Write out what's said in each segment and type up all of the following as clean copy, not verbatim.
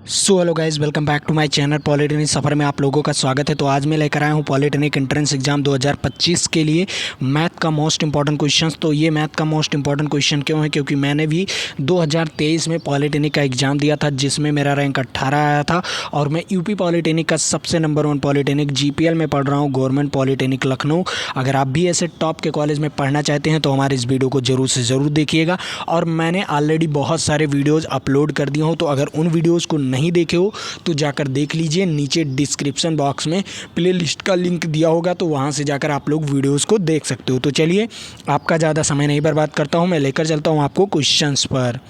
So hello guys, welcome back to my channel. Polytechnic सफ़र में आप लोगों का स्वागत है। तो आज मैं लेकर आया हूँ पॉलिटेक्निक एंट्रेंस एग्जाम 2025 के लिए मैथ का मोस्ट इंपॉर्टेंट क्वेश्चंस। तो ये मैथ का मोस्ट इंपॉर्टेंट क्वेश्चन क्यों है, क्योंकि मैंने भी 2023 में पॉलिटेक्निक का एग्ज़ाम दिया था जिसमें मेरा रैंक 18 आया था और मैं यूपी पॉलिटेक्निक का सबसे नंबर 1 पॉलिटेक्निक जीपीएल में पढ़ रहा हूँ, गवर्नमेंट पॉलिटेक्निक लखनऊ। अगर आप भी ऐसे टॉप के कॉलेज में पढ़ना चाहते हैं तो हमारे इस वीडियो को ज़रूर से ज़रूर देखिएगा। और मैंने ऑलरेडी बहुत सारे वीडियोज़ अपलोड कर दिए हो, तो अगर उन वीडियोज़ को नहीं देखे हो तो जाकर देख लीजिए। नीचे डिस्क्रिप्शन बॉक्स में प्लेलिस्ट का लिंक दिया होगा, तो वहाँ से जाकर आप लोग वीडियोस को देख सकते हो। तो चलिए, आपका ज़्यादा समय नहीं बर्बाद करता हूँ, मैं लेकर चलता हूँ आपको क्वेश्चंस पर।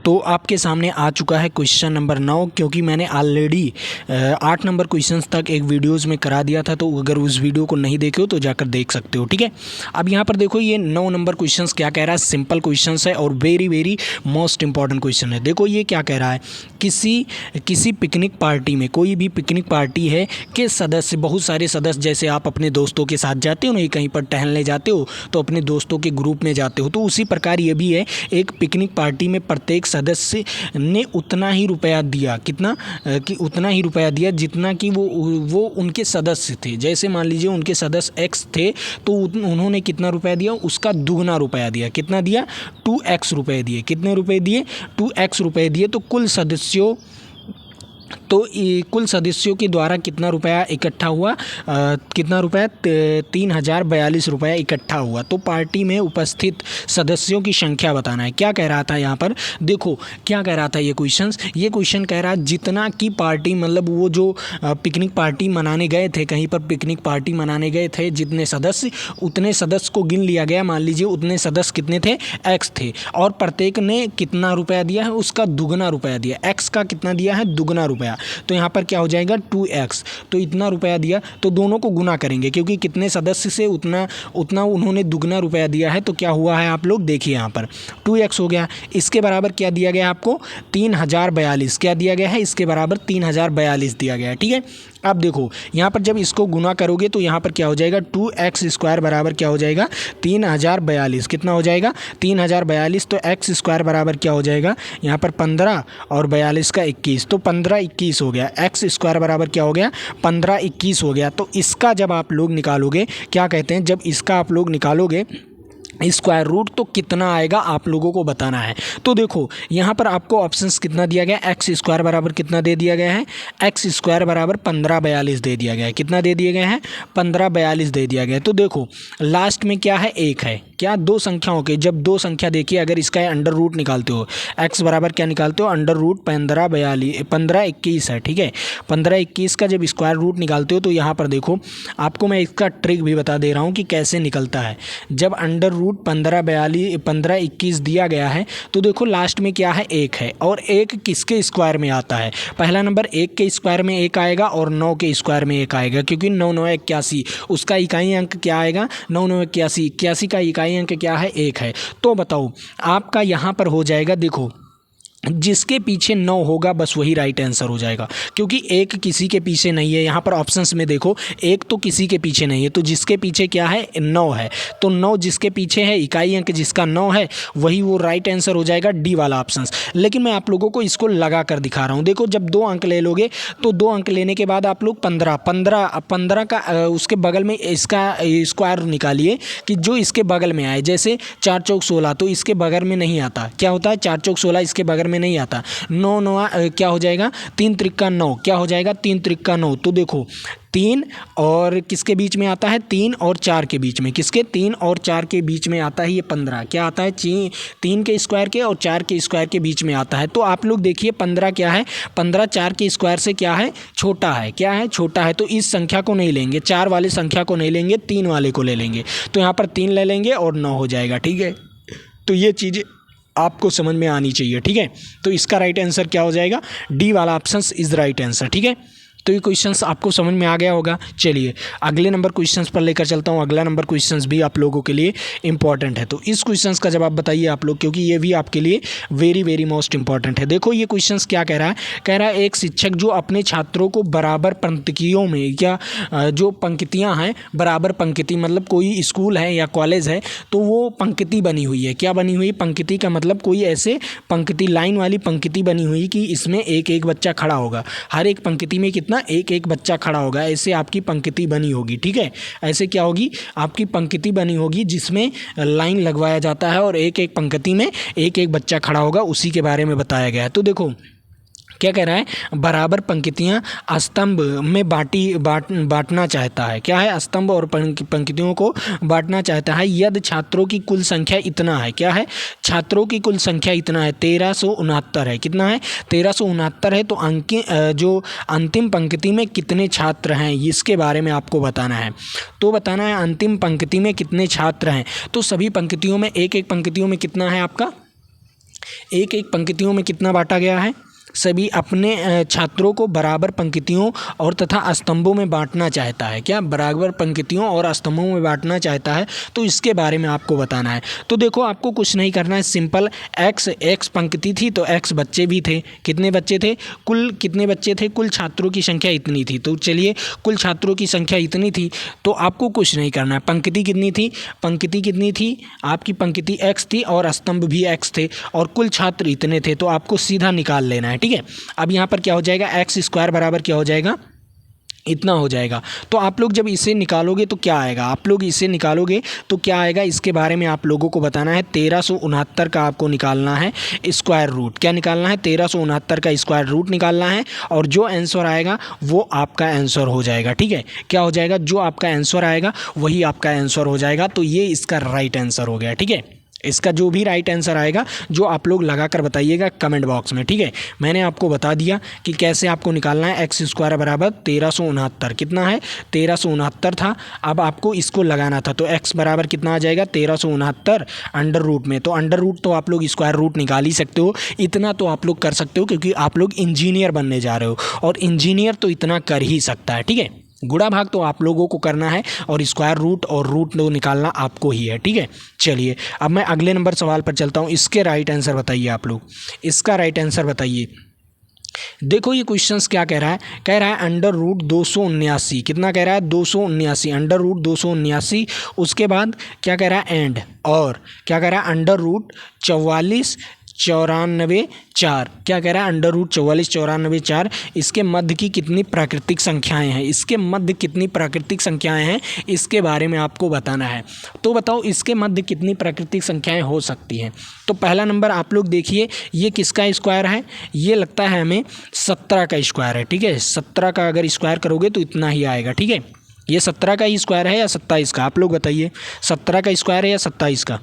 तो आपके सामने आ चुका है क्वेश्चन नंबर 9, क्योंकि मैंने ऑलरेडी 8 नंबर क्वेश्चंस तक एक वीडियोस में करा दिया था, तो अगर उस वीडियो को नहीं देखे हो तो जाकर देख सकते हो। ठीक है, अब यहाँ पर देखो ये 9 नंबर क्वेश्चंस क्या कह रहा है। सिंपल क्वेश्चंस है और वेरी मोस्ट इंपॉर्टेंट क्वेश्चन है। देखो ये क्या कह रहा है, किसी पिकनिक पार्टी में, कोई भी पिकनिक पार्टी है के सदस्य, बहुत सारे सदस्य, जैसे आप अपने दोस्तों के साथ जाते हो ना, कहीं पर टहलने जाते हो तो अपने दोस्तों के ग्रुप में जाते हो, तो उसी प्रकार ये भी है। एक पिकनिक पार्टी में प्रत्येक सदस्य ने उतना ही रुपया दिया, कितना कि उतना ही रुपया दिया जितना कि वो उनके सदस्य थे। जैसे मान लीजिए उनके सदस्य एक्स थे, तो उन्होंने कितना रुपया दिया, उसका दुगना रुपया दिया। कितना दिया? 2x रुपये दिए। कितने रुपए दिए? 2x रुपये दिए। तो कुल सदस्यों के द्वारा कितना रुपया इकट्ठा हुआ, कितना रुपया? 3042 रुपया इकट्ठा हुआ। तो पार्टी में उपस्थित सदस्यों की संख्या बताना है। क्या कह रहा था यहाँ पर? देखो क्या कह रहा था ये क्वेश्चन कह रहा है जितना की पार्टी, मतलब वो जो पिकनिक पार्टी मनाने गए थे, कहीं पर पिकनिक पार्टी मनाने गए थे, जितने सदस्य, उतने सदस्य को गिन लिया गया। मान लीजिए उतने सदस्य कितने थे? एक्स थे, और प्रत्येक ने कितना रुपया दिया है? उसका दुगना रुपया दिया। एक्स का कितना दिया है? दुगना रुपया। तो यहाँ पर क्या हो जाएगा? 2x। तो इतना रुपया दिया, तो दोनों को गुना करेंगे, क्योंकि कितने सदस्य से उतना उन्होंने दुगना रुपया दिया है। तो क्या हुआ है, आप लोग देखिए, यहाँ पर 2x हो गया। इसके बराबर क्या दिया गया आपको? 3042। क्या दिया गया है? इसके बराबर 3042 दिया गया है। ठीक है, अब देखो यहाँ पर जब इसको गुना करोगे तो यहाँ पर क्या हो जाएगा? 2x² बराबर क्या हो जाएगा? 3042। कितना हो जाएगा? 3042। तो x² बराबर क्या हो जाएगा? यहाँ पर 15 और 42 का 21, तो 1521 हो गया। x² बराबर क्या हो गया? 1521 हो गया। तो इसका जब आप लोग निकालोगे, क्या कहते हैं, जब इसका आप लोग निकालोगे स्क्वायर रूट, तो कितना आएगा आप लोगों को बताना है। तो देखो यहाँ पर आपको ऑप्शंस कितना दिया गया? x² बराबर कितना दे दिया गया है? x² बराबर 1542 दे दिया गया है। कितना दे दिया गया है? 1542 दे दिया गया है। तो देखो लास्ट में क्या है? 1 है। क्या? दो संख्याओं के, जब दो संख्या देखिए, अगर इसका अंडर रूट निकालते हो, x बराबर क्या निकालते हो? अंडर रूट 1521 है। ठीक है, 1521 का जब स्क्वायर रूट निकालते हो, तो यहाँ पर देखो आपको मैं इसका ट्रिक भी बता दे रहा हूँ कि कैसे निकलता है। जब अंडर रूट 1521 दिया गया है, तो देखो लास्ट में क्या है? 1 है, और 1 किसके स्क्वायर में आता है? पहला नंबर 1 के स्क्वायर में 1 आएगा और 9 के स्क्वायर में 1 आएगा, क्योंकि 9 9 81, उसका इकाई अंक क्या आएगा? 9 9 81, 81 का इकाई अंक क्या है? 1 है। तो बताओ आपका यहाँ पर हो जाएगा, देखो जिसके पीछे 9 होगा बस वही राइट आंसर हो जाएगा, क्योंकि 1 किसी के पीछे नहीं है। यहाँ पर ऑप्शंस में देखो 1 तो किसी के पीछे नहीं है, तो जिसके पीछे क्या है? 9 है। तो 9 जिसके पीछे है, इकाई अंक जिसका 9 है, वही वो राइट आंसर हो जाएगा, डी वाला ऑप्शंस। लेकिन मैं आप लोगों को इसको लगा कर दिखा रहा हूँ। देखो जब 2 अंक ले लोगे, तो 2 अंक लेने के बाद आप लोग 15 का उसके बगल में इसका स्क्वायर निकालिए कि जो इसके बगल में आए। जैसे 4 चौक 16, तो इसके बगल में नहीं आता। क्या होता है? 4 चौक 16 इसके बगल में नहीं आता। 9 9 क्या हो जाएगा? 3 त्रिका 9। क्या हो जाएगा? 3 त्रिका 9। तो देखो 3 और किसके बीच में आता है? 3 और 4 के बीच में। किसके? 3 और 4 के बीच में आता है ये 15। क्या आता है? 3 के स्क्वायर के और 4 के स्क्वायर के बीच में आता है। तो आप लोग देखिए 15 क्या है? 15 4 के स्क्वायर से क्या है? छोटा है। क्या है? छोटा है। तो इस संख्या को नहीं लेंगे, 4 वाले संख्या को नहीं लेंगे, 3 वाले को ले लेंगे। तो यहाँ पर 3 ले लेंगे और 9 हो जाएगा। ठीक है, तो ये चीज़ें आपको समझ में आनी चाहिए। ठीक है, तो इसका राइट आंसर क्या हो जाएगा? डी वाला ऑप्शन इज राइट आंसर। ठीक है, तो ये क्वेश्चंस आपको समझ में आ गया होगा। चलिए अगले नंबर क्वेश्चंस पर लेकर चलता हूँ। अगला नंबर क्वेश्चंस भी आप लोगों के लिए इंपॉर्टेंट है, तो इस क्वेश्चंस का जवाब बताइए आप लोग, क्योंकि ये भी आपके लिए वेरी वेरी मोस्ट इंपॉर्टेंट है। देखो ये क्वेश्चंस क्या कह रहा है, कह रहा है एक शिक्षक जो अपने छात्रों को बराबर पंक्तियों में, या जो पंक्तियाँ हैं बराबर पंक्ति, मतलब कोई स्कूल है या कॉलेज है तो वो पंक्ति बनी हुई है। क्या बनी हुई? पंक्ति का मतलब कोई ऐसे पंक्ति, लाइन वाली पंक्ति बनी हुई कि इसमें एक एक बच्चा खड़ा होगा, हर एक पंक्ति में कितना, एक एक बच्चा खड़ा होगा, ऐसे आपकी पंक्ति बनी होगी। ठीक है, ऐसे क्या होगी, आपकी पंक्ति बनी होगी जिसमें लाइन लगवाया जाता है और एक एक पंक्ति में एक एक बच्चा खड़ा होगा, उसी के बारे में बताया गया है। तो देखो क्या कह रहा है, बराबर पंक्तियां स्तंभ में बांटना चाहता है। क्या है, स्तंभ और पंक्तियों को बांटना चाहता है यदि छात्रों की कुल संख्या इतना है। क्या है, छात्रों की कुल संख्या इतना है, 1369 है। कितना है, 1369 है। तो अंक जो अंतिम पंक्ति में कितने छात्र हैं इसके बारे में आपको बताना है। तो बताना है अंतिम पंक्ति में कितने छात्र हैं। तो सभी पंक्तियों में, एक एक पंक्तियों में कितना है आपका, एक एक पंक्तियों में कितना बांटा गया है, सभी अपने छात्रों को बराबर पंक्तियों और तथा स्तंभों में बांटना चाहता है। क्या, बराबर पंक्तियों और स्तंभों में बांटना चाहता है, तो इसके बारे में आपको बताना है। तो देखो आपको कुछ नहीं करना है, सिंपल एक्स पंक्ति थी तो एक्स बच्चे भी थे। कितने बच्चे थे, कुल कितने बच्चे थे, कुल छात्रों की संख्या इतनी थी। तो चलिए कुल छात्रों की संख्या इतनी थी तो आपको कुछ नहीं करना है। पंक्ति कितनी थी, पंक्ति कितनी थी आपकी, पंक्ति एक्स थी और स्तंभ भी एक्स थे और कुल छात्र इतने थे, तो आपको सीधा निकाल लेना है। ठीक है, अब यहाँ पर क्या हो जाएगा, एक्स स्क्वायर बराबर क्या हो जाएगा, इतना हो जाएगा। तो आप लोग जब इसे निकालोगे तो क्या आएगा, आप लोग इसे निकालोगे तो क्या आएगा, इसके बारे में आप लोगों को बताना है। 1369 का आपको निकालना है स्क्वायर रूट। क्या निकालना है, 1369 का स्क्वायर रूट निकालना है और जो आंसर आएगा वो आपका आंसर हो जाएगा। ठीक है, क्या हो जाएगा, जो आपका आंसर आएगा वही आपका आंसर हो जाएगा। तो ये इसका राइट आंसर हो गया। ठीक है, इसका जो भी राइट आंसर आएगा जो आप लोग लगा कर बताइएगा कमेंट बॉक्स में। ठीक है, मैंने आपको बता दिया कि कैसे आपको निकालना है। एक्स स्क्वायर बराबर 1369, कितना है, 1369 था। अब आपको इसको लगाना था, तो एक्स बराबर कितना आ जाएगा, 1369 अंडर रूट में। तो अंडर रूट तो आप लोग स्क्वायर रूट निकाल ही सकते हो, इतना तो आप लोग कर सकते हो क्योंकि आप लोग इंजीनियर बनने जा रहे हो और इंजीनियर तो इतना कर ही सकता है। ठीक है, गुणा भाग तो आप लोगों को करना है और स्क्वायर रूट और रूट तो निकालना आपको ही है। ठीक है, चलिए अब मैं अगले नंबर सवाल पर चलता हूँ। इसके राइट आंसर बताइए आप लोग, इसका राइट आंसर बताइए। देखो ये क्वेश्चंस क्या कह रहा है, कह रहा है अंडर रूट 279। कितना कह रहा है, 279, अंडर रूट 279। उसके बाद क्या कह रहा है, एंड, और क्या कह रहा है, अंडर रूट 44 94 4। क्या कह रहा है, अंडर रूट 44 94 4। इसके मध्य की कितनी प्राकृतिक संख्याएं हैं, इसके मध्य कितनी प्राकृतिक संख्याएं हैं इसके बारे में आपको बताना है। तो बताओ इसके मध्य कितनी प्राकृतिक संख्याएं हो सकती हैं। तो पहला नंबर आप लोग देखिए, ये किसका स्क्वायर है, ये लगता है हमें 17 का स्क्वायर है। ठीक है, 17 का अगर स्क्वायर करोगे तो इतना ही आएगा। ठीक है, ये 17 का ही स्क्वायर है या 27 का, आप लोग बताइए, 17 का स्क्वायर है या 27 का।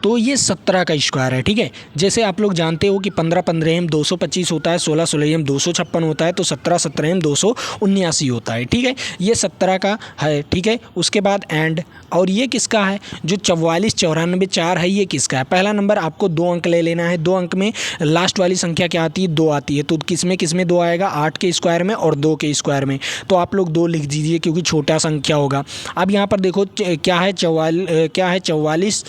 तो ये 17 का स्क्वायर है। ठीक है, जैसे आप लोग जानते हो कि 15 15 225 होता है, 16 16 256 होता है, तो 17 17 279 होता है। ठीक है, ये 17 का है। ठीक है, उसके बाद एंड, और ये किसका है, जो 44 94 4 है, ये किसका है। पहला नंबर आपको 2 अंक ले लेना है, 2 अंक में लास्ट वाली संख्या क्या आती है, 2 आती है। तो किसमें 2 आएगा, 8 के स्क्वायर में और 2 के स्क्वायर में। तो आप लोग 2 लिख दीजिए क्योंकि छोटा संख्या होगा। अब यहाँ पर देखो क्या है, 44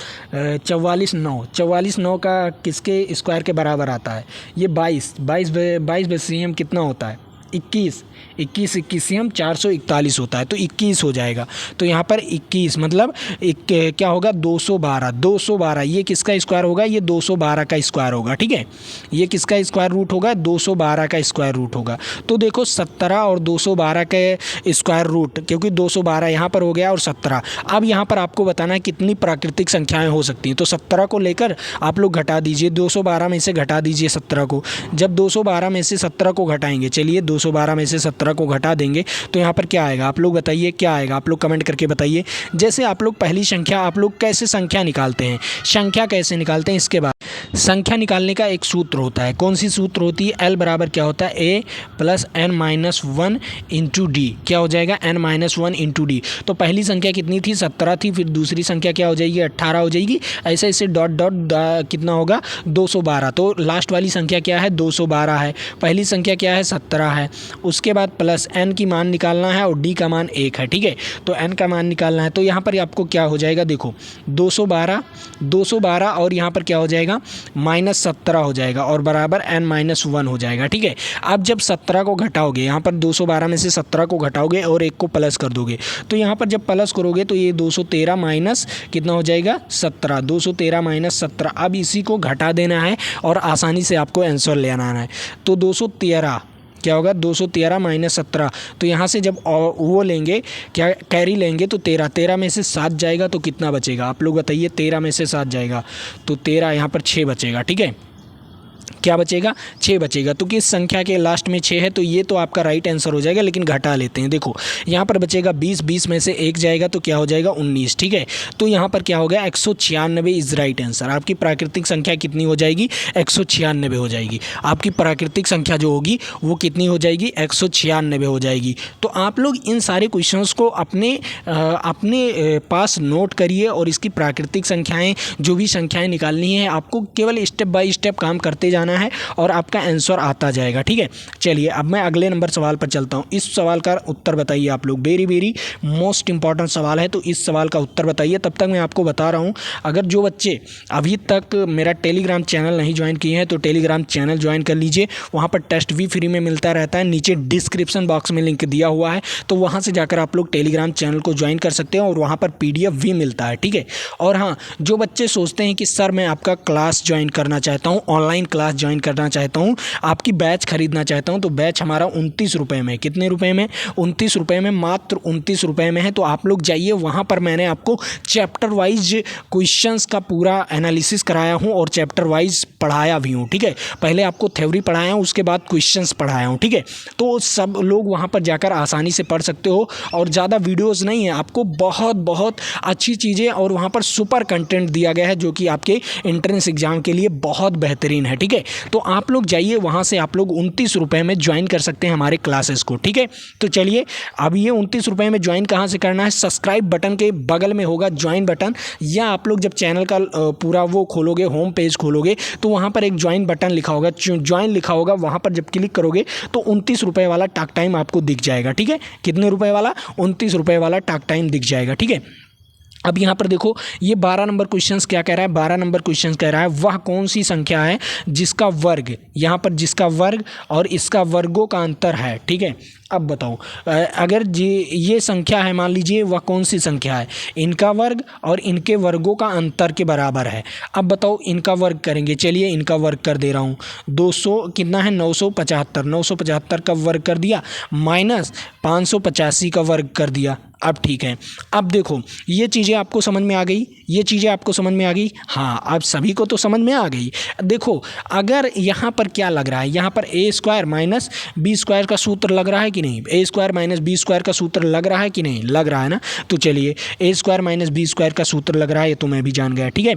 9 का किसके स्क्वायर के बराबर आता है, ये 22 बेसियम कितना होता है, 21 21 441 होता है, तो 21 हो जाएगा। तो यहाँ पर 21 मतलब क्या होगा, 212। ये किसका स्क्वायर होगा, ये 212 का स्क्वायर होगा। ठीक है, ये किसका स्क्वायर रूट होगा, 212 का स्क्वायर रूट होगा। तो देखो 17 और 212 के स्क्वायर रूट, क्योंकि 212 यहाँ पर हो गया और 17। अब यहाँ पर आपको बताना है कितनी प्राकृतिक संख्याएँ हो सकती हैं। तो 17 को लेकर आप लोग घटा दीजिए, 212 में से घटा दीजिए 17 को। जब 212 में से 17 को घटाएंगे, चलिए 212 में से 17 को घटा देंगे तो यहाँ पर क्या आएगा, आप लोग बताइए क्या आएगा, आप लोग कमेंट करके बताइए। जैसे आप लोग पहली संख्या, आप लोग कैसे संख्या निकालते हैं, संख्या कैसे निकालते हैं, इसके बाद संख्या निकालने का एक सूत्र होता है। कौन सी सूत्र होती है, L बराबर क्या होता है, A + n-1 इंटू डी। क्या हो जाएगा, n-1 इंटू डी। तो पहली संख्या कितनी थी, 17 थी, फिर दूसरी संख्या क्या हो जाएगी, 18 हो जाएगी। ऐसे ऐसे डॉट डॉट कितना होगा, 212। तो लास्ट वाली संख्या क्या है, 212 है। पहली संख्या क्या है, 17 है। उसके बाद प्लस n की मान निकालना है और d का मान 1 है, ठीक है। तो n का मान निकालना है, तो यहाँ पर आपको क्या हो जाएगा, देखो 212 और यहाँ पर क्या हो जाएगा -17 हो जाएगा और बराबर n-1 हो जाएगा, ठीक है। अब जब 17 को घटाओगे, यहाँ पर 212 में से 17 को घटाओगे और 1 को प्लस कर दोगे, तो यहाँ पर जब प्लस करोगे तो ये 213 माइनस कितना हो जाएगा 17, 213 माइनस 17। अब इसी को घटा देना है और आसानी से आपको आंसर ले आना है। तो 213 क्या होगा, 213 माइनस 17। तो यहाँ से जब वो लेंगे, क्या कैरी लेंगे, तो 13 में से 7 जाएगा तो कितना बचेगा, आप लोग बताइए। 13 में से 7 जाएगा तो 13, यहाँ पर 6 बचेगा, ठीक है। क्या बचेगा, 6 बचेगा। तो किस संख्या के लास्ट में 6 है, तो ये तो आपका राइट आंसर हो जाएगा। लेकिन घटा लेते हैं, देखो यहाँ पर बचेगा 20 में से 1 जाएगा तो क्या हो जाएगा 19, ठीक है। तो यहाँ पर क्या हो गया 196 इज राइट आंसर। आपकी प्राकृतिक संख्या कितनी हो जाएगी, 196 हो जाएगी। आपकी प्राकृतिक संख्या जो होगी वो कितनी हो जाएगी, 196 हो जाएगी। तो आप लोग इन सारे क्वेश्चंस को अपने पास नोट करिए और इसकी प्राकृतिक संख्याएँ, जो भी संख्याएँ निकालनी है, आपको केवल स्टेप बाय स्टेप काम करते जाना है और आपका आंसर आता जाएगा, ठीक है। चलिए अब मैं अगले नंबर सवाल पर चलता हूं। इस सवाल का उत्तर बताइए आप लोग, वेरी मोस्ट इंपॉर्टेंट सवाल है, तो इस सवाल का उत्तर बताइए। तब तक मैं आपको बता रहा हूं, अगर जो बच्चे अभी तक मेरा टेलीग्राम चैनल नहीं ज्वाइन किए हैं तो टेलीग्राम चैनल ज्वाइन कर लीजिए। वहां पर टेस्ट भी फ्री में मिलता रहता है, नीचे डिस्क्रिप्शन बॉक्स में लिंक दिया हुआ है, तो वहां से जाकर आप लोग टेलीग्राम चैनल को ज्वाइन कर सकते हैं और वहां पर PDF भी मिलता है, ठीक है। और हाँ, जो बच्चे सोचते हैं कि सर मैं आपका क्लास ज्वाइन करना चाहता हूँ, ऑनलाइन क्लास ज्वाइन करना चाहता हूँ, आपकी बैच खरीदना चाहता हूँ, तो बैच हमारा 29 रुपये में, कितने रुपए में, 29 रुपये में, मात्र 29 रुपये में है। तो आप लोग जाइए, वहाँ पर मैंने आपको चैप्टर वाइज क्वेश्चंस का पूरा एनालिसिस कराया हूँ और चैप्टर वाइज पढ़ाया भी हूँ, ठीक है। पहले आपको थ्योरी पढ़ाया हूँ, उसके बाद क्वेश्चंस पढ़ाया हूँ, ठीक है। तो सब लोग वहाँ पर जाकर आसानी से पढ़ सकते हो और ज़्यादा वीडियोज़ नहीं है, आपको बहुत अच्छी चीज़ें और वहाँ पर सुपर कंटेंट दिया गया है जो कि आपके एंट्रेंस एग्जाम के लिए बहुत बेहतरीन है, ठीक है। तो आप लोग जाइए, वहाँ से आप लोग 29 रुपये में ज्वाइन कर सकते हैं हमारे क्लासेस को, ठीक है। तो चलिए अब ये 29 रुपये में ज्वाइन कहाँ से करना है, सब्सक्राइब बटन के बगल में होगा ज्वाइन बटन, या आप लोग जब चैनल का पूरा वो खोलोगे, होम पेज खोलोगे, तो वहाँ पर एक ज्वाइन बटन लिखा होगा, ज्वाइन लिखा होगा, वहाँ पर जब क्लिक करोगे तो 29 रुपये वाला टॉक टाइम आपको दिख जाएगा, ठीक है। कितने रुपये वाला, 29 रुपये वाला टॉक टाइम दिख जाएगा, ठीक है। अब यहाँ पर देखो, ये 12 नंबर क्वेश्चंस क्या कह रहा है, 12 नंबर क्वेश्चंस कह रहा है वह कौन सी संख्या है जिसका वर्ग, यहाँ पर जिसका वर्ग और इसका वर्गों का अंतर है, ठीक है। अब बताओ, अगर ये संख्या है, मान लीजिए वह कौन सी संख्या है, इनका वर्ग और इनके वर्गों का अंतर के बराबर है। अब बताओ इनका वर्ग करेंगे, चलिए इनका वर्ग कर दे रहा हूँ। 200 कितना है, 975 का वर्ग कर दिया, माइनस 585 का वर्ग कर दिया। अब ठीक है, अब देखो ये चीज़ें आपको समझ में आ गई, ये चीज़ें आपको समझ में आ गई, हाँ अब सभी को तो समझ में आ गई। देखो अगर यहाँ पर क्या लग रहा है, यहाँ पर a² माइनस b² का सूत्र लग रहा है कि नहीं, a² माइनस b² का सूत्र लग रहा है कि नहीं, लग रहा है ना। तो चलिए a² माइनस b² का सूत्र लग रहा है, ये तो मैं भी जान गया, ठीक है।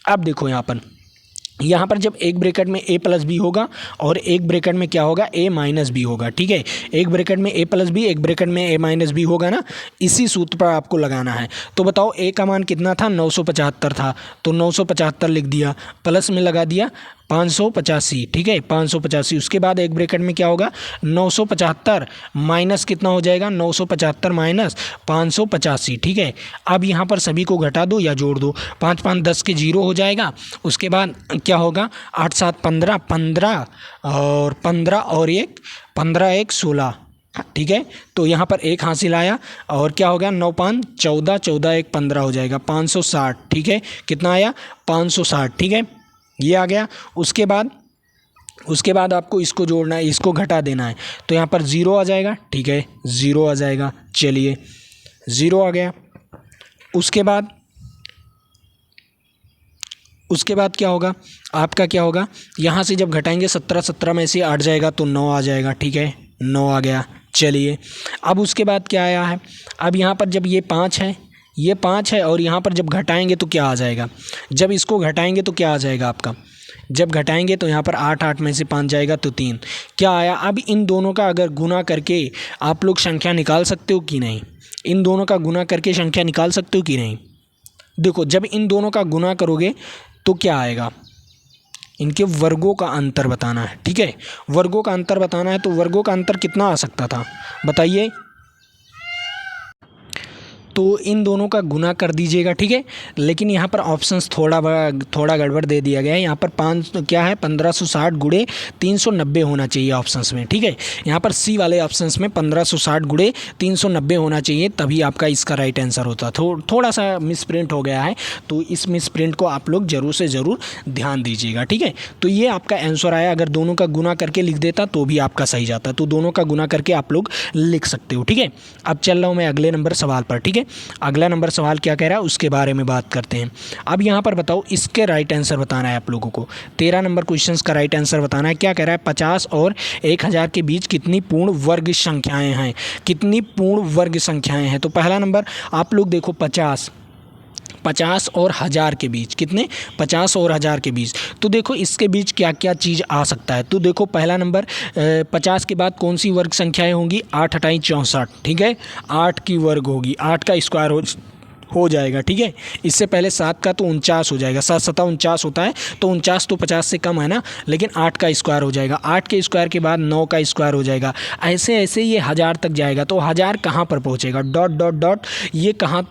अब देखो यहाँ पर जब एक ब्रैकेट में a प्लस बी होगा और एक ब्रैकेट में क्या होगा, a माइनस बी होगा, ठीक है। एक ब्रैकेट में a प्लस बी, एक ब्रैकेट में a माइनस बी होगा ना, इसी सूत्र पर आपको लगाना है। तो बताओ a का मान कितना था, 975 था, तो 975 लिख दिया, प्लस में लगा दिया 585, ठीक है, 585। उसके बाद एक ब्रैकेट में क्या होगा, 975 माइनस कितना हो जाएगा, 975 माइनस 585, ठीक है। अब यहाँ पर सभी को घटा दो या जोड़ दो, 5 5 10 के 0 हो जाएगा। उसके बाद क्या होगा, 8 7 15 15 और 15 और 1 15 1 16, ठीक है। तो यहाँ पर 1 हासिल आया और क्या हो गया, 9 5 14 14 1 15 हो जाएगा, 560, ठीक है। कितना आया, 560, ठीक है, ये आ गया। उसके बाद आपको इसको जोड़ना है, इसको घटा देना है, तो यहाँ पर 0 आ जाएगा, ठीक है, 0 आ जाएगा। चलिए 0 आ गया। उसके बाद क्या होगा, आपका क्या होगा, यहाँ से जब घटाएंगे 17 में से 8 जाएगा तो 9 आ जाएगा, ठीक है, 9 आ गया। चलिए अब उसके बाद क्या आया है, अब यहाँ पर जब ये 5 है, ये 5 है और यहाँ पर जब घटाएंगे तो क्या आ जाएगा, जब इसको घटाएंगे तो क्या आ जाएगा आपका, जब घटाएंगे तो यहाँ पर 8 8 में से 5 जाएगा तो 3, क्या आया। अब इन दोनों का अगर गुना करके आप लोग संख्या निकाल सकते हो कि नहीं, इन दोनों का गुना करके संख्या निकाल सकते हो कि नहीं। देखो जब इन दोनों का गुना करोगे तो क्या आएगा, इनके वर्गों का अंतर बताना है। ठीक है, वर्गों का अंतर बताना है, तो वर्गों का अंतर कितना आ सकता था बताइए। तो इन दोनों का गुना कर दीजिएगा। ठीक है, लेकिन यहाँ पर ऑप्शंस थोड़ा गड़बड़ दे दिया गया है। यहाँ पर 1560 गुणे 390 होना चाहिए ऑप्शंस में। ठीक है, यहाँ पर सी वाले ऑप्शंस में 1560 गुणे 390 होना चाहिए, तभी आपका इसका राइट आंसर होता। थोड़ा सा मिस प्रिंट हो गया है, तो इस मिस प्रिंट को आप लोग ज़रूर से ज़रूर ध्यान दीजिएगा। ठीक है, तो ये आपका आंसर आया। अगर दोनों का गुना करके लिख देता तो भी आपका सही जाता, तो दोनों का गुना करके आप लोग लिख सकते हो। ठीक है, अब चल रहा हूँ मैं अगले नंबर सवाल पर। ठीक है, अगला नंबर सवाल क्या कह रहा है उसके बारे में बात करते हैं। अब यहाँ पर बताओ, इसके राइट आंसर बताना है आप लोगों को। 13 नंबर क्वेश्चन का राइट आंसर बताना है। क्या कह रहा है, 50 और 1000 के बीच कितनी पूर्ण वर्ग संख्याएं हैं, कितनी पूर्ण वर्ग संख्याएं हैं। तो पहला नंबर आप लोग देखो, 50 और 1000 के बीच, कितने, 50 और 1000 के बीच। तो देखो इसके बीच क्या क्या चीज़ आ सकता है। तो देखो पहला नंबर 50 के बाद कौन सी वर्ग संख्याएं होंगी, 8 × 64। ठीक है, 8 की वर्ग होगी, 8 का स्क्वायर हो जाएगा। ठीक है, इससे पहले 7 का तो 49 हो जाएगा, 7 7 49 होता है, तो 49 तो 50 से कम है ना, लेकिन 8 का स्क्वायर हो जाएगा। 8 के स्क्वायर के बाद 9 का स्क्वायर हो जाएगा। ऐसे ऐसे ये 1000 तक जाएगा। तो 1000 कहाँ पर पहुँचेगा, डॉट डॉट डॉट, ये कहाँ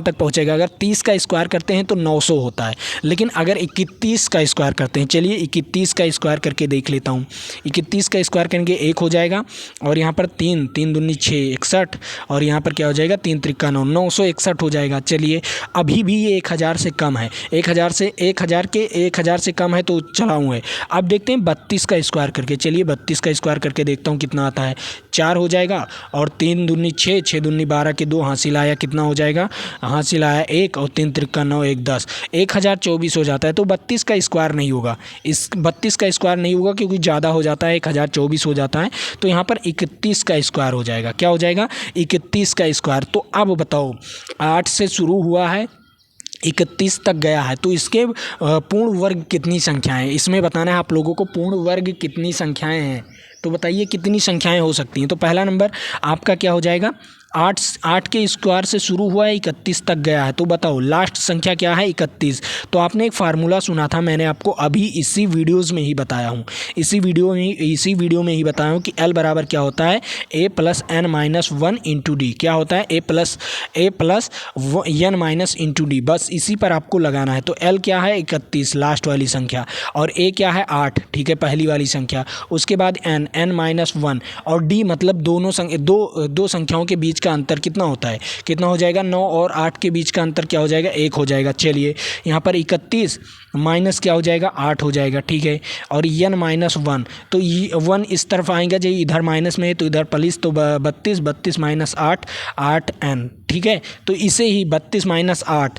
तक पहुँचेगा। अगर 30 का स्क्वायर करते हैं तो 900 होता है, लेकिन अगर 31 का स्क्वायर करते हैं, चलिए 31 का स्क्वायर करके देख लेता हूँ। 31 का स्क्वायर करेंगे 1 हो जाएगा, और यहाँ पर 3 दूनी 6 61, और यहाँ पर क्या हो जाएगा 3 त्रिका 9, 961 हो जाएगा। चलिए अभी भी ये 1000 से कम है, 1000 से कम है, तो चलाऊँ है। अब देखते हैं 32 का स्क्वायर करके, चलिए 32 का स्क्वायर करके देखता हूँ कितना आता है। 4 हो जाएगा, और 3 दूनी 6, 6 दूनी 12 के 2 हासिल आया, कितना हो जाएगा, हासिल आया 1, और 3 त्रिका 9 1 10, 1024 हो जाता है। तो 32 का स्क्वायर नहीं होगा, इस 32 का स्क्वायर नहीं होगा, क्योंकि ज़्यादा हो जाता है, 1024 हो जाता है। तो यहाँ पर 31 का स्क्वायर हो जाएगा। क्या हो जाएगा, 31 का स्क्वायर। तो अब बताओ, 8 से शुरू हुआ है, 31 तक गया है, तो इसके पूर्ण वर्ग कितनी संख्याएं, इसमें बताना है आप लोगों को, पूर्ण वर्ग कितनी संख्याएं हैं। तो बताइए कितनी संख्याएं हो सकती हैं। तो पहला नंबर आपका क्या हो जाएगा, 8 के स्क्वायर से शुरू हुआ है, 31 तक गया है, तो बताओ लास्ट संख्या क्या है, 31। तो आपने एक फार्मूला सुना था, मैंने आपको अभी इसी वीडियोज़ में ही बताया हूँ, इसी वीडियो में ही बताया हूँ कि L बराबर क्या होता है, A + n-1 × D। क्या होता है, A + n- × D। बस इसी पर आपको लगाना है। तो L क्या है, 31 लास्ट वाली संख्या, और A क्या है, 8, ठीक है, पहली वाली संख्या। उसके बाद n-1, और D मतलब दो संख्याओं के बीच का अंतर कितना होता है, कितना हो जाएगा, 9 और 8 के बीच का अंतर क्या हो जाएगा, 1 हो जाएगा। चलिए यहाँ पर 31 माइनस क्या हो जाएगा, 8 हो जाएगा। ठीक है, और n-1, तो 1 इस तरफ आएगा, जो इधर माइनस में है तो इधर प्लस, तो 32 - 8 8n। ठीक है, तो इसे ही 32 - 8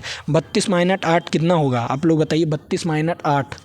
कितना होगा, आप लोग बताइए। 32 - 8,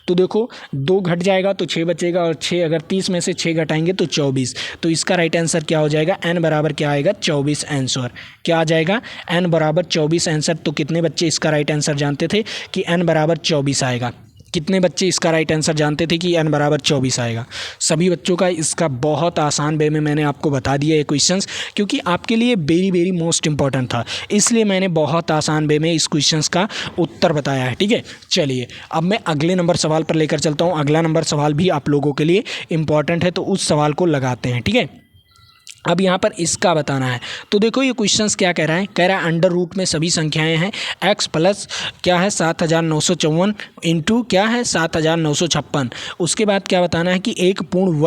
तो देखो 2 घट जाएगा तो 6 बचेगा, और 6 अगर 30 में से 6 घटाएंगे तो 24। तो इसका राइट आंसर क्या हो जाएगा, n बराबर क्या आएगा, 24 आंसर। क्या आ जाएगा, n बराबर 24 आंसर। तो कितने बच्चे इसका राइट आंसर जानते थे कि n बराबर 24 आएगा, कितने बच्चे इसका राइट आंसर जानते थे कि n बराबर 24 आएगा। सभी बच्चों का इसका बहुत आसान वे में मैंने आपको बता दिया ये क्वेश्चंस, क्योंकि आपके लिए वेरी वेरी मोस्ट इंपॉर्टेंट था, इसलिए मैंने बहुत आसान वे में इस क्वेश्चंस का उत्तर बताया है। ठीक है, चलिए अब मैं अगले नंबर सवाल पर लेकर चलता हूँ। अगला नंबर सवाल भी आप लोगों के लिए इंपॉर्टेंट है, तो उस सवाल को लगाते हैं। ठीक है, अब यहाँ पर इसका बताना है। तो देखो ये क्वेश्चंस क्या कह रहा है, कह रहा है अंडर रूट में सभी संख्याएं हैं, x प्लस क्या है 7954 इंटू क्या है 7956। उसके बाद क्या बताना है कि एक पूर्ण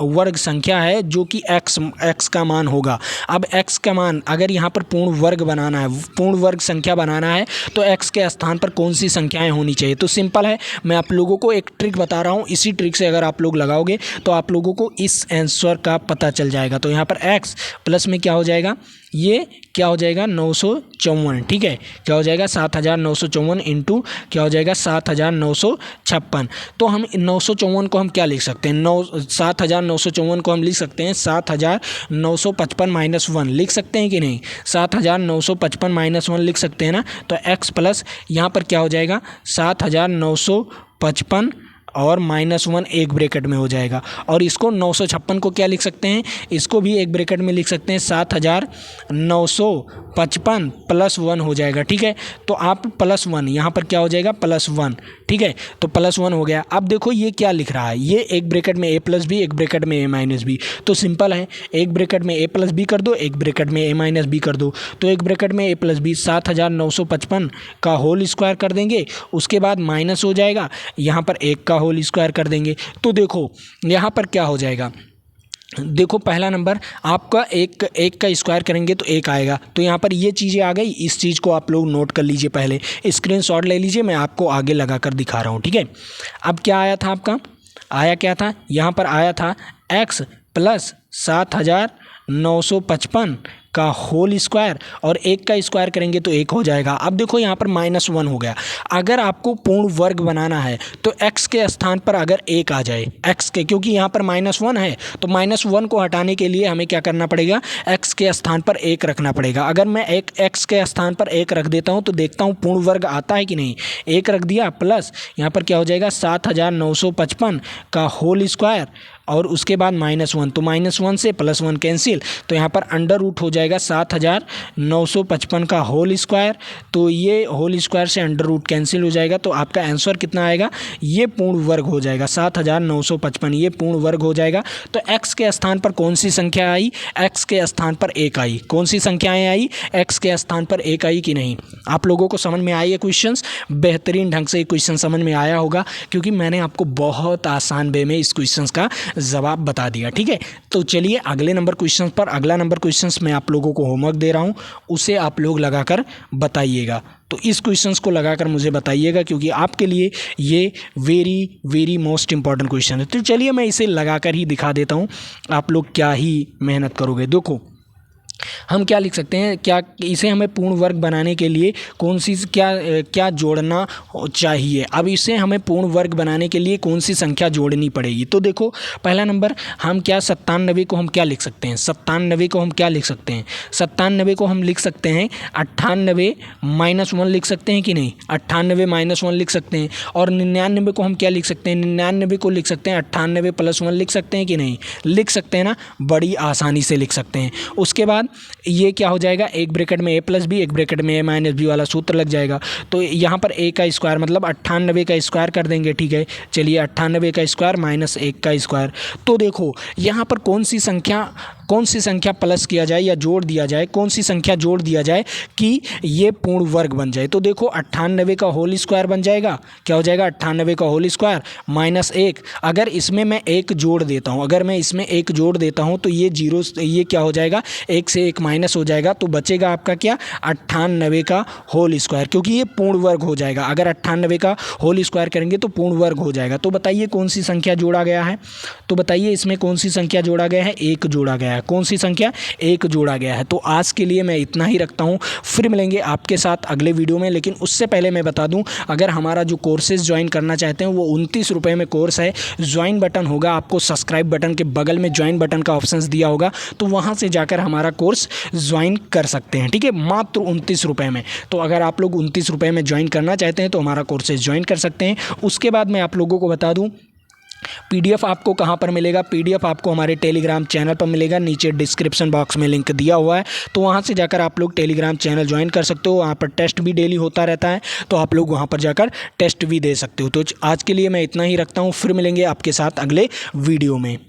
वर्ग संख्या है जो कि x का मान होगा। अब x का मान, अगर यहाँ पर पूर्ण वर्ग बनाना है, पूर्ण वर्ग संख्या बनाना है, तो x के स्थान पर कौन सी संख्याएँ होनी चाहिए। तो सिंपल है, मैं आप लोगों को एक ट्रिक बता रहा हूँ, इसी ट्रिक से अगर आप लोग लगाओगे तो आप लोगों को इस आंसर का पता चल जाएगा। तो यहाँ पर x प्लस में क्या हो जाएगा, ये क्या हो जाएगा 954। ठीक है, क्या हो जाएगा 7954 इंटू क्या हो जाएगा 7956। तो हम 954 को हम क्या लिख सकते हैं, 7954 को हम लिख सकते हैं 7955 - 1 लिख सकते हैं कि नहीं, 7955 - 1 लिख सकते हैं ना। तो x प्लस यहाँ पर क्या हो जाएगा 7955 और -1 एक ब्रैकेट में हो जाएगा। और इसको 956 को क्या लिख सकते हैं, इसको भी एक ब्रैकेट में लिख सकते हैं, 7955 +1 हो जाएगा। ठीक है, तो आप +1 यहाँ पर क्या हो जाएगा, +1। ठीक है, तो +1 हो गया। अब देखो ये क्या लिख रहा है, ये एक ब्रैकेट में a+b, एक ब्रैकेट में a-b। तो सिंपल है, एक ब्रैकेट में a+b कर दो, एक ब्रैकेट में a-b कर दो। तो एक ब्रैकेट में a+b 7955 का होल स्क्वायर कर देंगे, उसके बाद माइनस हो जाएगा, यहाँ पर 1 का होल स्क्वायर कर देंगे। तो देखो यहाँ पर क्या हो जाएगा, देखो पहला नंबर आपका एक का स्क्वायर करेंगे तो 1 आएगा। तो यहाँ पर ये चीज़ें आ गई, इस चीज़ को आप लोग नोट कर लीजिए, पहले स्क्रीनशॉट ले लीजिए, मैं आपको आगे लगा कर दिखा रहा हूँ। ठीक है, अब क्या आया था आपका, आया क्या था, यहाँ पर आया था x + 7955 का होल स्क्वायर, और 1 का स्क्वायर करेंगे तो 1 हो जाएगा। अब देखो यहाँ पर -1 हो गया। अगर आपको पूर्ण वर्ग बनाना है तो x के स्थान पर अगर 1 आ जाए, x के, क्योंकि यहाँ पर -1 है तो -1 को हटाने के लिए हमें क्या करना पड़ेगा, x के स्थान पर 1 रखना पड़ेगा। अगर मैं एक x के स्थान पर 1 रख देता हूँ तो देखता हूँ पूर्ण वर्ग आता है कि नहीं। 1 रख दिया, प्लस यहाँ पर क्या हो जाएगा, 7955 का होल स्क्वायर, और उसके बाद -1, तो -1 से +1 कैंसिल, तो यहाँ पर अंडर रूट हो जाएगा 7955 का होल स्क्वायर। तो ये होल स्क्वायर से अंडर रूट कैंसिल हो जाएगा, तो आपका आंसर कितना आएगा, ये पूर्ण वर्ग हो जाएगा 7955, ये पूर्ण वर्ग हो जाएगा। तो x के स्थान पर कौन सी संख्या आई, x के स्थान पर 1 आई। कौन सी संख्याएँ आई, x के स्थान पर 1 आई कि नहीं। आप लोगों को समझ में आई है क्वेश्चंस, बेहतरीन ढंग से क्वेश्चन समझ में आया होगा, क्योंकि मैंने आपको बहुत आसान वे में इस क्वेश्चंस का जवाब बता दिया। ठीक है, तो चलिए अगले नंबर क्वेश्चन पर, अगला नंबर क्वेश्चंस मैं आप लोगों को होमवर्क दे रहा हूं, उसे आप लोग लगाकर बताइएगा। तो इस क्वेश्चंस को लगाकर मुझे बताइएगा, क्योंकि आपके लिए ये very very most important question है। तो चलिए मैं इसे लगाकर ही दिखा देता हूँ, आप लोग क्या ही मेहनत करोगे। देखो हम क्या लिख सकते हैं, क्या इसे हमें पूर्ण वर्ग बनाने के लिए कौन सी क्या जोड़ना चाहिए। अब इसे हमें पूर्ण वर्ग बनाने के लिए कौन सी संख्या जोड़नी पड़ेगी। तो देखो पहला नंबर हम क्या 97 को हम क्या लिख सकते हैं, 97 को हम क्या लिख सकते हैं, 97 को हम लिख सकते हैं 98 -1 लिख सकते हैं कि नहीं, 98 -1 लिख सकते हैं। और 99 को हम क्या लिख सकते हैं, 99 को लिख सकते हैं 98 +1 लिख सकते हैं कि नहीं, लिख सकते हैं ना, बड़ी आसानी से लिख सकते हैं। उसके बाद ये क्या हो जाएगा, एक ब्रैकेट में a+b, एक ब्रैकेट में a-b वाला सूत्र लग जाएगा। तो यहाँ पर a का स्क्वायर मतलब 98 का स्क्वायर कर देंगे। ठीक है, चलिए 98 का स्क्वायर -1 का स्क्वायर। तो देखो यहाँ पर कौन सी संख्या प्लस किया जाए या जोड़ दिया जाए, कौन सी संख्या जोड़ दिया जाए कि ये पूर्ण वर्ग बन जाए। तो देखो 98 का होल स्क्वायर बन जाएगा, क्या हो जाएगा 98 का होल स्क्वायर -1। अगर इसमें मैं 1 जोड़ देता हूँ, अगर मैं इसमें 1 जोड़ देता हूँ तो ये 0, ये क्या हो जाएगा, 1 से 1 माइनस हो जाएगा, तो बचेगा आपका क्या 98 का होल स्क्वायर, क्योंकि ये पूर्ण वर्ग हो जाएगा। अगर 98 का होल स्क्वायर करेंगे तो पूर्ण वर्ग हो जाएगा। तो बताइए कौन सी संख्या जोड़ा गया है, तो बताइए इसमें कौन सी संख्या जोड़ा गया है, 1 जोड़ा गया है। कौन सी संख्या, 1 जोड़ा गया है। तो आज के लिए मैं इतना ही रखता हूँ, फिर मिलेंगे आपके साथ अगले वीडियो में। लेकिन उससे पहले मैं बता दूँ, अगर हमारा जो कोर्सेज ज्वाइन करना चाहते हैं वो 29 रुपये में कोर्स है। ज्वाइन बटन होगा, आपको सब्सक्राइब बटन के बगल में ज्वाइन बटन का ऑप्शन दिया होगा, तो वहाँ से जाकर हमारा कोर्स ज्वाइन कर सकते हैं। ठीक है, मात्र 29 रुपये में। तो अगर आप लोग 29 रुपये में ज्वाइन करना चाहते हैं तो हमारा कोर्सेज ज्वाइन कर सकते हैं। उसके बाद मैं आप लोगों को बता दूँ PDF आपको कहाँ पर मिलेगा, PDF आपको हमारे टेलीग्राम चैनल पर मिलेगा, नीचे डिस्क्रिप्शन बॉक्स में लिंक दिया हुआ है, तो वहाँ से जाकर आप लोग टेलीग्राम चैनल ज्वाइन कर सकते हो। वहाँ पर टेस्ट भी डेली होता रहता है, तो आप लोग वहाँ पर जाकर टेस्ट भी दे सकते हो। तो आज के लिए मैं इतना ही रखता हूँ, फिर मिलेंगे आपके साथ अगले वीडियो में।